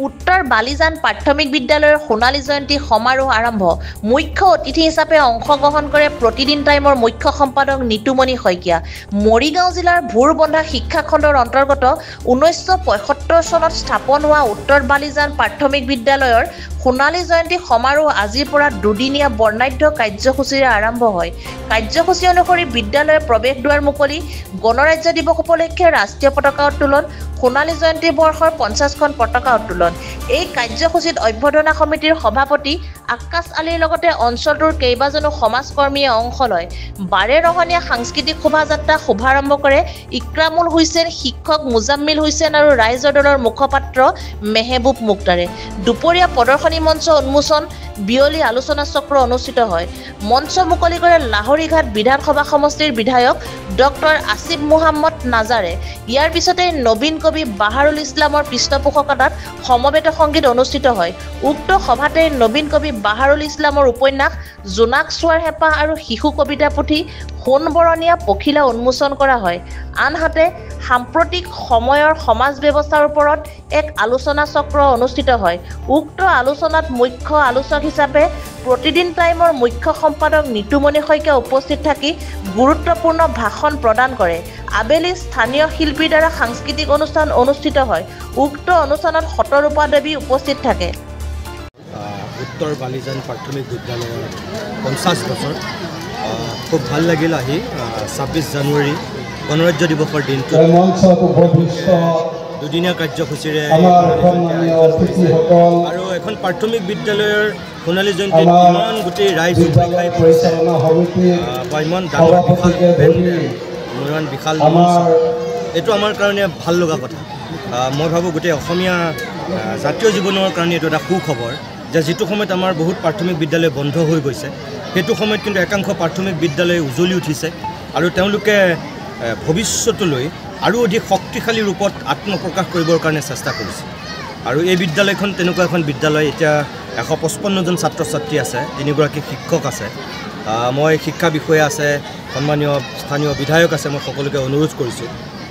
উত্তৰ বালিজান প্ৰাথমিক বিদ্যালয়ৰ সোণালী জয়ন্তী সমাৰোহ আৰম্ভ। মুখ্য অতিথি হিচাপে অংশগ্ৰহণ কৰে প্ৰতিদিন টাইমৰ মুখ্য সম্পাদক নিতুমণি শইকীয়া। মৰিগাঁও জিলাৰ ভোৰবন্ধা শিক্ষা খণ্ডৰ অন্তৰ্গত 1975 চনত স্থাপন হোৱা উত্তৰ বালিজান প্ৰাথমিক বিদ্যালয়ৰ সোণালী জয়ন্তী সমাৰোহ আজিৰ পৰা দুদিনীয়া বৰ্ণাঢ্য কাৰ্যসূচীৰে আৰম্ভ হয়। কাৰ্যসূচী অনুসৰি বিদ্যালয়ৰ প্ৰৱেশ দুৱাৰ মুকলি, গণৰাজ্য দিৱস উপলক্ষে ৰাষ্ট্ৰীয় পতাকা উত্তোলন, সোণালী জয়ন্তী বৰ্ষৰ 50খন পতাকা উত্তোলন। এই কাৰ্যসূচীত অভ্যৰ্থনা সমিতিৰ সভাপতি আকাশ আলীৰ লগতে অঞ্চলটোৰ কেইবাজনো সমাজকৰ্মীয়ে অংশ লয়। বাৰে ৰহণীয়া সাংস্কৃতিক শোভাযাত্ৰা শুভাৰম্ভ কৰে ইক্ৰামুল হুছেইন, শিক্ষক মুজাম্মিল হুছেইন আৰু ৰাইজৰ দলৰ মুখপাত্ৰ মেহবুব মুক্তাৰে। দুপৰীয়া প্ৰদৰ্শনী মঞ্চ উন্মোচন, বিয়লি আলোচনা চক্ৰ অনুষ্ঠিত হয়। মঞ্চ মুকলি কৰে লাহৰীঘাট বিধানসভা সমষ্টিৰ বিধায়ক ডক্টৰ আসিফ মুহাম্মদ নাজাৰে। ইয়াৰ পিছতে নবীন কবি বাহাৰুল ইছলামৰ পৃষ্ঠপোষকতাত সমবেত সংগীত অনুষ্ঠিত হয়। উক্ত সভাতে নবীন কবি বাহাৰুল ইছলামৰ উপন্যাস জোনাক চোৱাৰ হেঁপাহ আৰু শিশু কবিতা পুথি সোণবৰণীয়া পখিলা উন্মোচন কৰা হয়। আনহাতে সাম্প্ৰতিক সময়ৰ সমাজ ব্যৱস্থাৰ ওপৰত এক আলোচনা চক্ৰ অনুষ্ঠিত হয়। উক্ত আলোচনাত মুখ্য আলোচক হিচাপে প্ৰতিদিন টাইমৰ মুখ্য সম্পাদক নিতুমণি শইকীয়া উপস্থিত থাকি গুৰুত্বপূৰ্ণ ভাষণ প্ৰদান কৰে। আবেলি স্থানীয় শিল্পীৰ দ্বাৰা সাংস্কৃতিক অনুষ্ঠান অনুষ্ঠিত হয়। উক্ত অনুষ্ঠানত শতৰূপা দেৱী উপস্থিত থাকে। উত্তৰ বালিজান প্ৰাথমিক বিদ্যালয়ৰ 50 বছৰ খুব ভাল লাগিল আহি 26 জানুৱাৰী গণৰাজ্য দিৱসৰ দিনটো দুদিনীয়া কাৰ্যসূচীৰে আৰু এখন প্ৰাথমিক বিদ্যালয়ৰ সোণালী জয়ন্তীত ইমান গোটেই ৰাইজ উৎসাহী পৰিছে বা ইমান ডাঙৰ ইমান বিশাল মঞ্চ, এইটো আমাৰ কাৰণে ভাল লগা কথা। মই ভাবোঁ গোটেই অসমীয়া জাতীয় জীৱনৰ কাৰণে এইটো এটা সুখবৰ যে যিটো সময়ত আমাৰ বহুত প্ৰাথমিক বিদ্যালয় বন্ধ হৈ গৈছে, সেইটো সময়ত কিন্তু একাংশ প্ৰাথমিক বিদ্যালয় উজ্বলি উঠিছে আৰু তেওঁলোকে ভৱিষ্যতলৈ আৰু অধিক শক্তিশালী ৰূপত আত্মপ্ৰকাশ কৰিবৰ কাৰণে চেষ্টা কৰিছে। আৰু এই বিদ্যালয়খন তেনেকুৱা এখন বিদ্যালয়। এতিয়া 155 জন ছাত্ৰ ছাত্ৰী আছে, 3 গৰাকী শিক্ষক আছে, মই শিক্ষা বিষয়া আছে, সন্মানীয় স্থানীয় বিধায়ক আছে। মই সকলোকে অনুৰোধ কৰিছোঁ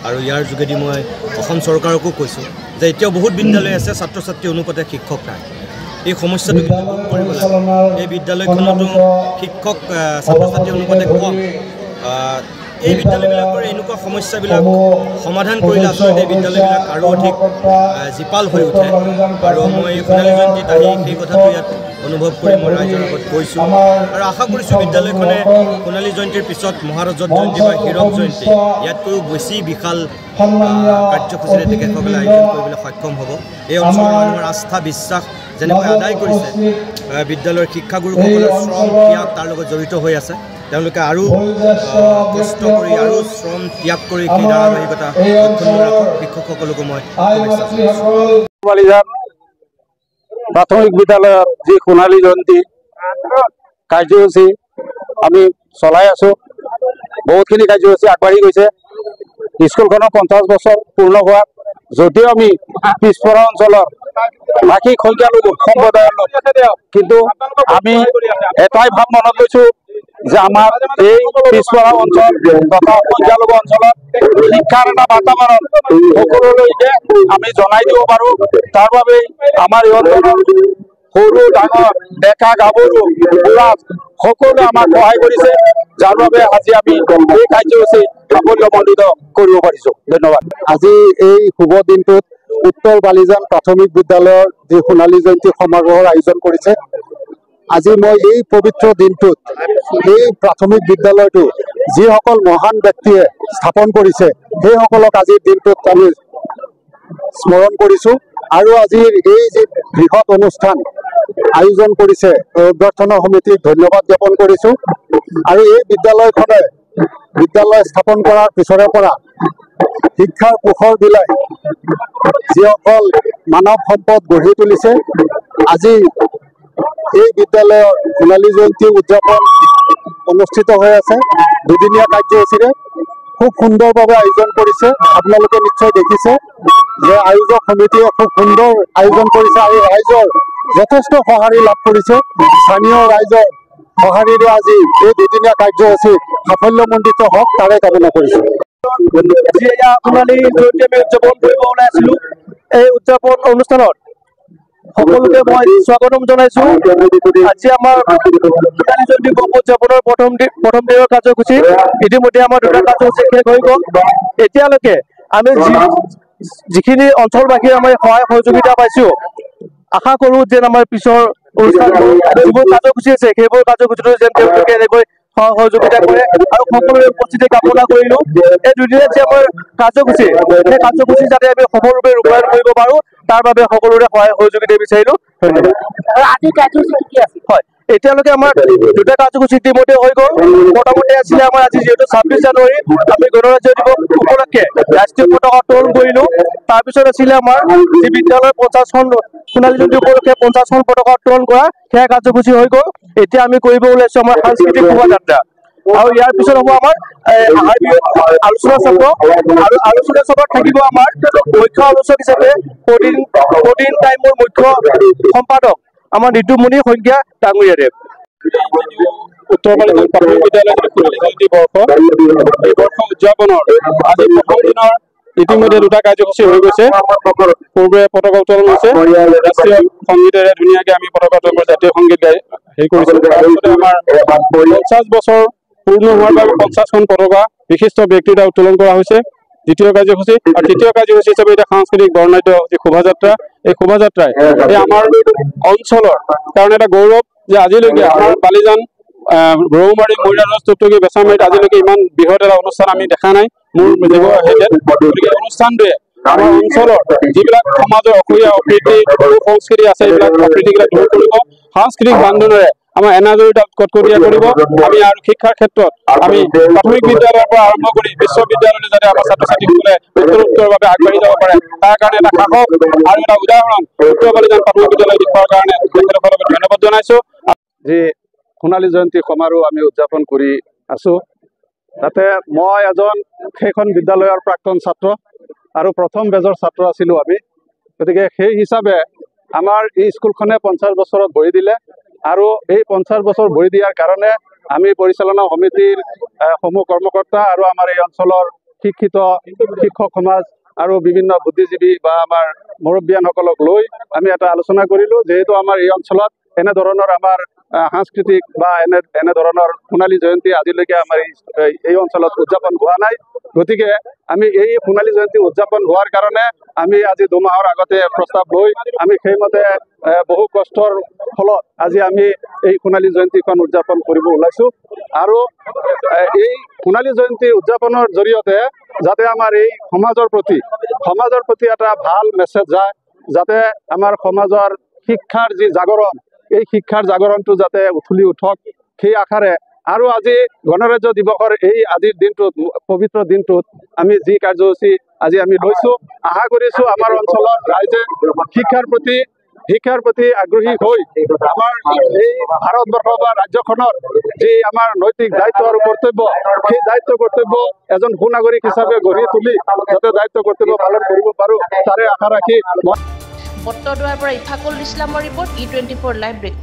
আৰু ইয়াৰ যোগেদি মই অসম চৰকাৰকো কৈছোঁ যে এতিয়াও বহুত বিদ্যালয় আছে ছাত্ৰ ছাত্ৰী অনুপাতে শিক্ষক নাই। এই সমস্যাটো দূৰ কৰিব লাগে। এই বিদ্যালয়খনতো শিক্ষক ছাত্ৰ ছাত্ৰী অনুপাতে কম। এই বিদ্যালয়বিলাকৰ এনেকুৱা সমস্যাবিলাক সমাধান কৰিলে আচলতে এই বিদ্যালয়বিলাক আৰু অধিক জীপাল হৈ উঠে। আৰু মই সোণালী জয়ন্তীত আহি সেই কথাটো ইয়াত অনুভৱ কৰি মই ৰাইজৰ আগত কৈছোঁ আৰু আশা কৰিছোঁ বিদ্যালয়খনে সোণালী জয়ন্তীৰ পিছত মহাৰাজত জয়ন্তী বা হীৰক জয়ন্তী ইয়াতকৈও বেছি বিশাল কাৰ্যসূচীৰে তেখেতসকলে আয়োজন কৰিবলৈ সক্ষম হ'ব। এই অঞ্চলৰ মানুহৰ আস্থা বিশ্বাস যেনেকৈ আদায় কৰিছে, বিদ্যালয়ৰ শিক্ষাগুৰুসকলৰ শ্ৰম ত্যাগ তাৰ লগত জড়িত হৈ আছে। তেওঁলোকে আৰু কষ্ট কৰি আৰু শ্ৰম ত্যাগ কৰি সেই ধাৰাবাহিকতা শিক্ষকসকলকো মই প্ৰাথমিক বিদ্যালয়ৰ যি সোণালী জয়ন্তী কাৰ্যসূচী আমি চলাই আছোঁ। বহুতখিনি কাৰ্যসূচী আগবাঢ়ি গৈছে। স্কুলখনৰ 50 বছৰ পূৰ্ণ হোৱাত যদিও আমি পিছপৰা অঞ্চলৰ বাকী সংখ্যালঘু সম্প্ৰদায়ৰ লোক, কিন্তু আমি এটাই ভাৱ মনত লৈছোঁ যে আমাৰ এই পিছপৰা অঞ্চল তথা সংখ্যালঘু অঞ্চলত শিক্ষাৰ এটা বাতাবৰণ সকলোলৈকে আমি জনাই দিব পাৰোঁ। তাৰ বাবে আমাৰ এই অঞ্চলৰ সৰু ডাঙৰ ডেকা গাভৰু বুঢ়া সকলোৱে আমাক সহায় কৰিছে, যাৰ বাবে আজি আমি এই কাৰ্যসূচী সাফল্যমণ্ডিত কৰিব পাৰিছোঁ। ধন্যবাদ। আজি এই শুভ দিনটোত উত্তৰ বালিজান প্ৰাথমিক বিদ্যালয়ৰ যি সোণালী জয়ন্তী সমাৰোহৰ আয়োজন কৰিছে, আজি মই এই পবিত্ৰ দিনটোত এই প্ৰাথমিক বিদ্যালয়টো যিসকল মহান ব্যক্তিয়ে স্থাপন কৰিছে সেইসকলক আজিৰ দিনটোত আমি স্মৰণ কৰিছোঁ। আৰু আজিৰ এই যি বৃহৎ অনুষ্ঠান আয়োজন কৰিছে অভ্যৰ্থনা সমিতিক ধন্যবাদ জ্ঞাপন কৰিছোঁ। আৰু এই বিদ্যালয়খনে বিদ্যালয় স্থাপন কৰাৰ পিছৰে পৰা শিক্ষাৰ পোহৰ বিলাই যিসকল মানৱ সম্পদ গঢ়ি তুলিছে, আজি এই বিদ্যালয়ৰ সোণালী জয়ন্তী উদযাপন অনুষ্ঠিত হৈ আছে দুদিনীয়া কাৰ্যসূচীৰে। খুব সুন্দৰভাৱে আয়োজন কৰিছে। আপোনালোকে নিশ্চয় দেখিছে যে আয়োজক সমিতিয়ে খুব সুন্দৰ আয়োজন কৰিছে আৰু ৰাইজৰ যথেষ্ট সঁহাৰি লাভ কৰিছে। স্থানীয় ৰাইজৰ সঁহাৰিৰে আজি এই দুদিনীয়া কাৰ্যসূচী সাফল্যমণ্ডিত হওক তাৰে কামনা কৰিছোঁ। সোণালী জয়ন্তী আমি উদযাপন কৰিব ওলাইছিলোঁ। এই উদযাপন অনুষ্ঠানত সকলোকে মই স্বাগতম জনাইছো। আজি আমাৰ সোণালী জয়ন্তী গল্প উদযাপনৰ প্ৰথম দিনৰ কাৰ্যসূচী ইতিমধ্যে আমাৰ দুটা কাৰ্যসূচী শেষ হৈ গ'ল। এতিয়ালৈকে আমি যিখিনি অঞ্চলবাসীৰ আমাৰ সহায় সহযোগিতা পাইছো, আশা কৰো যেন আমাৰ পিছৰ অনুষ্ঠান যিবোৰ কাৰ্যসূচী আছে সেইবোৰ কাৰ্যসূচীটো যেন তেওঁলোকে এনেকৈ সহযোগিতা কৰে আৰু সকলোৰে উপস্থিতি কামনা কৰিলো। এই দুদিনীয়া যে আমাৰ কাৰ্যসূচী, সেই কাৰ্যসূচী যাতে আমি সফলৰূপে ৰূপায়ণ কৰিব পাৰো তাৰ বাবে সকলোৰে সহায় সহযোগিতা বিচাৰিলো। হয়, এতিয়ালৈকে আমাৰ দুটা কাৰ্যসূচী ইতিমধ্যে হৈ গ'ল। প্ৰথমতে আছিলে আমাৰ আজি যিহেতু 26 জানুৱাৰী আমি গণৰাজ্য দিৱস উপলক্ষে ৰাষ্ট্ৰীয় পতাকা উত্তোলন কৰিলো। তাৰপিছত আছিলে আমাৰ যি বিদ্যালয়ৰ 50খন সোণালী জয়ন্তী উপলক্ষে 50খন পতাকা উত্তোলন কৰা, সেয়া কাৰ্যসূচী হৈ গ'ল। এতিয়া আমি কৰিব ওলাইছো আমাৰ সাংস্কৃতিক শোভাযাত্ৰা আৰু ইয়াৰ পিছত হ'ব আমাৰ আলোচনা চক্ৰ আৰু আলোচনা চক্ৰত থাকিব আমাৰ মুখ্য আলোচক হিচাপে প্ৰদিন টাইমৰ মুখ্য সম্পাদক আমাৰ নিতুমণি শইকীয়া ডাঙৰীয়াদেৱ। উত্তৰ বালিজান প্ৰাথমিক বিদ্যালয় সোণালী জয়ন্তী বৰ্ষ এই বৰ্ষ উদযাপনৰ আজি প্ৰথম দিনৰ ইতিমধ্যে দুটা কাৰ্যসূচী হৈ গৈছে। পূৰ্বে পতাকা উত্তোলন হৈছে, ৰাষ্ট্ৰীয় সংগীতেৰে ধুনীয়াকে আমি পতাকা উত্তোলন জাতীয় সংগীত গাই হেৰি কৰিছিলো। তাৰপিছতে আমাৰ 50 বছৰ পূৰ্ণ হোৱাৰ বাবে 50খন পতাকা বিশিষ্ট ব্যক্তিৰ দ্বাৰা উত্তোলন কৰা হৈছে দ্বিতীয় কাৰ্যসূচী। আৰু তৃতীয় কাৰ্যসূচী হিচাপে এতিয়া সাংস্কৃতিক বৰ্ণাঢ্য যি শোভাযাত্ৰা, এই শোভাযাত্ৰাই এই আমাৰ অঞ্চলৰ কাৰণে এটা গৌৰৱ যে আজিলৈকে আমাৰ বালিজান ৰৌমাৰী মৰিৰাজ টুকটুকি বেচামাৰীত আজিলৈকে ইমান বৃহৎ এটা অনুষ্ঠান আমি দেখা নাই মোৰ গতিকে অনুষ্ঠানটোৱে আমাৰ অঞ্চলৰ যিবিলাক সমাজৰ অসূয়া অপ্ৰীতি সংস্কৃতি আছে এইবিলাক অপ্ৰীতিবিলাক দূৰ কৰিব, সাংস্কৃতিক বান্ধোনেৰে আমাৰ এনাজৰিত কটকটীয়া কৰিব। আমি আৰু শিক্ষাৰ ক্ষেত্ৰত আমি প্ৰাথমিক বিদ্যালয়ৰ পৰা আৰম্ভ কৰি বিশ্ববিদ্যালয়লৈ যাতে আমাৰ ছাত্ৰ ছাত্ৰীসকলে উত্তৰোত্তৰভাৱে আগবাঢ়ি যাব পাৰে তাৰ কাৰণে এটা সাহস আৰু এটা উদাহৰণ উত্তৰ বালিজান প্ৰাথমিক বিদ্যালয় দেখুৱাৰ কাৰণে তেখেতসকলক ধন্যবাদ জনাইছো। যি সোণালী জয়ন্তী সমাৰোহ আমি উদযাপন কৰি আছো, তাতে মই এজন সেইখন বিদ্যালয়ৰ প্ৰাক্তন ছাত্ৰ আৰু প্ৰথম বেজৰ ছাত্ৰ আছিলো আমি। গতিকে সেই হিচাপে আমাৰ এই স্কুলখনে 50 বছৰত ভৰি দিলে আৰু এই 50 বছৰ ভৰি দিয়াৰ কাৰণে আমি পৰিচালনা সমিতিৰ সমূহ কৰ্মকৰ্তা আৰু আমাৰ এই অঞ্চলৰ শিক্ষিত শিক্ষক সমাজ আৰু বিভিন্ন বুদ্ধিজীৱী বা আমাৰ মুৰব্বীয়ানসকলক লৈ আমি এটা আলোচনা কৰিলো। যিহেতু আমাৰ এই অঞ্চলত এনেধৰণৰ আমাৰ সাংস্কৃতিক বা এনেধৰণৰ সোণালী জয়ন্তী আজিলৈকে আমাৰ এই অঞ্চলত উদযাপন হোৱা নাই। গতিকে আমি এই সোণালী জয়ন্তী উদযাপন হোৱাৰ কাৰণে আমি আজি 2 মাহৰ আগতে প্ৰস্তাৱ লৈ আমি সেইমতে বহু কষ্টৰ ফলত আজি আমি এই সোণালী জয়ন্তীখন উদযাপন কৰিব ওলাইছো। আৰু এই সোণালী জয়ন্তী উদযাপনৰ জৰিয়তে যাতে আমাৰ এই সমাজৰ প্ৰতি এটা ভাল মেছেজ যায়, যাতে আমাৰ সমাজৰ শিক্ষাৰ যি জাগৰণ, এই শিক্ষাৰ জাগৰণটো যাতে উঠলি উঠক সেই আশাৰে আৰু আজি গণৰাজ্য দিৱসৰ এই আজিৰ দিনটোত পবিত্ৰ দিনটোত আমি যি কাৰ্যসূচী আজি আমি লৈছো, আশা কৰিছো আমাৰ অঞ্চলৰ ৰাইজে শিক্ষাৰ প্ৰতি আগ্ৰহী হৈ আমাৰ এই ভাৰতবৰ্ষ বা ৰাজ্যখনৰ যি আমাৰ নৈতিক দায়িত্ব আৰু কৰ্তব্য, সেই দায়িত্ব কৰ্তব্য এজন সুনাগৰিক হিচাপে গঢ়ি তুলি যাতে দায়িত্ব কৰ্তব্য পালন কৰিব পাৰো তাৰে আশা ৰাখি বট্টদুৱাৰ পৰা ইফাকুল ইছলামৰ ৰিপৰ্ট E24 লাইভ ব্ৰেক।